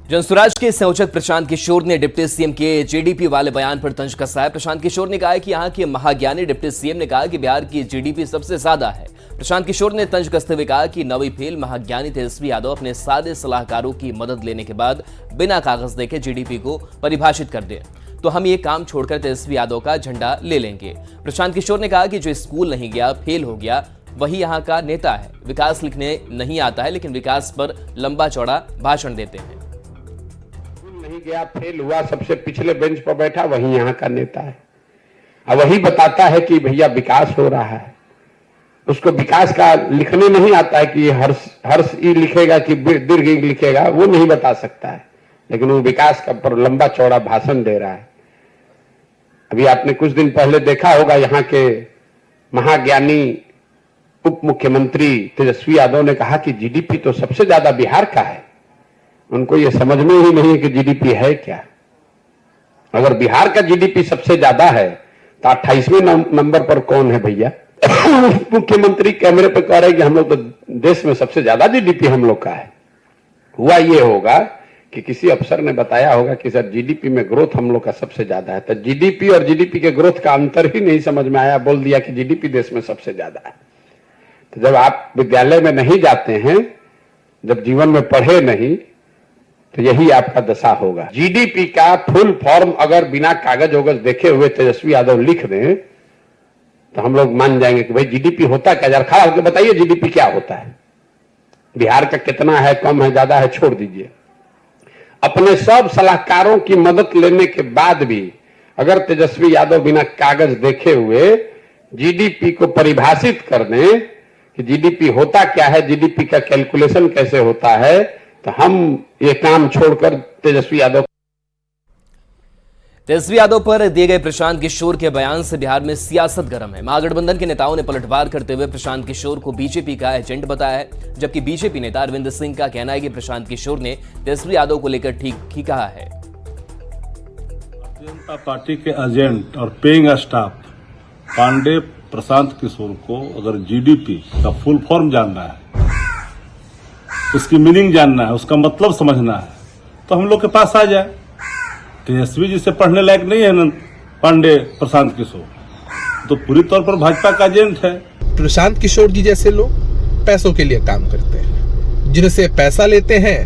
जनसुराज के संयोजक प्रशांत किशोर ने डिप्टी सीएम के जीडीपी वाले बयान पर तंज कसा है। प्रशांत किशोर ने कहा है कि यहाँ के महाज्ञानी डिप्टी सीएम ने कहा कि बिहार की जीडीपी सबसे ज्यादा है। प्रशांत किशोर ने तंज कसते हुए कहा कि नवी फेल महाज्ञानी तेजस्वी यादव अपने सादे सलाहकारों की मदद लेने के बाद बिना कागज देखे जीडीपी को परिभाषित कर दे तो हम ये काम छोड़कर तेजस्वी यादव का झंडा ले लेंगे। प्रशांत किशोर ने कहा कि जो स्कूल नहीं गया, फेल हो गया, वही यहाँ का नेता है। विकास लिखने नहीं आता है, लेकिन विकास पर लंबा चौड़ा भाषण देते हैं। नहीं गया, फेल हुआ, सबसे पिछले बेंच पर बैठा, वही यहाँ का नेता है। अब वही बताता है कि भैया विकास हो रहा है। उसको विकास का लिखने नहीं आता है कि हर्ष ई लिखेगा कि दीर्घ ई लिखेगा, वो नहीं बता सकता है, लेकिन वो विकास का पर लंबा चौड़ा भाषण दे रहा है। अभी आपने कुछ दिन पहले देखा होगा, यहाँ के महाज्ञानी उप मुख्यमंत्री तेजस्वी यादव ने कहा कि जीडीपी तो सबसे ज्यादा बिहार का है। उनको ये समझ में ही नहीं है कि जीडीपी है क्या। अगर बिहार का जीडीपी सबसे ज्यादा है तो 28वें नंबर पर कौन है भैया? मुख्यमंत्री कैमरे पे कह रहे कि हम लोग तो देश में सबसे ज्यादा जीडीपी हम लोग का है। हुआ ये होगा कि किसी अफसर ने बताया होगा कि सर जीडीपी में ग्रोथ हम लोग का सबसे ज्यादा है, तो जीडीपी और जीडीपी के ग्रोथ का अंतर ही नहीं समझ में आया, बोल दिया कि जीडीपी देश में सबसे ज्यादा है। तो जब आप विद्यालय में नहीं जाते हैं, जब जीवन में पढ़े नहीं, तो यही आपका दशा होगा। जीडीपी का फुल फॉर्म अगर बिना कागज वगज देखे हुए तेजस्वी यादव लिख दें तो हम लोग मान जाएंगे कि भाई जीडीपी होता क्या। जरा खड़ा होकर बताइए जीडीपी क्या होता है, बिहार का कितना है, कम है, ज्यादा है, छोड़ दीजिए। अपने सब सलाहकारों की मदद लेने के बाद भी अगर तेजस्वी यादव बिना कागज देखे हुए जीडीपी को परिभाषित कर दें कि जीडीपी होता क्या है, जीडीपी का कैलकुलेशन कैसे होता है, तो हम ये काम छोड़कर तेजस्वी यादव पर दिए गए प्रशांत किशोर के बयान से बिहार में सियासत गर्म है। महागठबंधन के नेताओं ने पलटवार करते हुए प्रशांत किशोर को बीजेपी का एजेंट बताया है, जबकि बीजेपी नेता अरविंद सिंह का कहना है कि प्रशांत किशोर ने तेजस्वी यादव को लेकर ठीक ही कहा है। भारतीय जनता पार्टी के एजेंट और पेइंग स्टाफ पांडे प्रशांत किशोर को अगर जीडीपी का फुल फॉर्म जानना है, उसकी मीनिंग जानना है, उसका मतलब समझना है, तो हम लोग के पास आ जाए। तेजस्वी जी से पढ़ने लायक नहीं है न पांडे प्रशांत किशोर, तो पूरी तौर पर भाजपा का एजेंट है। प्रशांत किशोर जी जैसे लोग पैसों के लिए काम करते हैं, जिनसे पैसा लेते हैं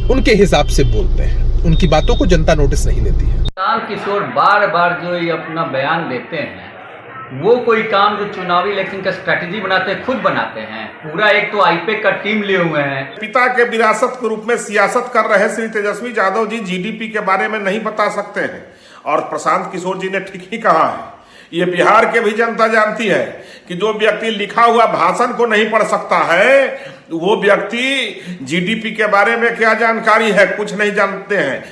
उनके हिसाब से बोलते हैं, उनकी बातों को जनता नोटिस नहीं लेती है। प्रशांत किशोर बार बार जो ये अपना बयान देते हैं, वो कोई काम जो चुनावी इलेक्शन का स्ट्रेटेजी बनाते हैं, खुद बनाते हैं। पूरा एक तो आईपैक का टीम लिए हुए हैं। पिता के विरासत के रूप में सियासत कर रहे श्री तेजस्वी यादव जी जीडीपी के बारे में नहीं बता सकते हैं, और प्रशांत किशोर जी ने ठीक ही कहा है। ये बिहार के भी जनता जानती है कि जो व्यक्ति लिखा हुआ भाषण को नहीं पढ़ सकता है, वो व्यक्ति जीडीपी के बारे में क्या जानकारी है, कुछ नहीं जानते हैं।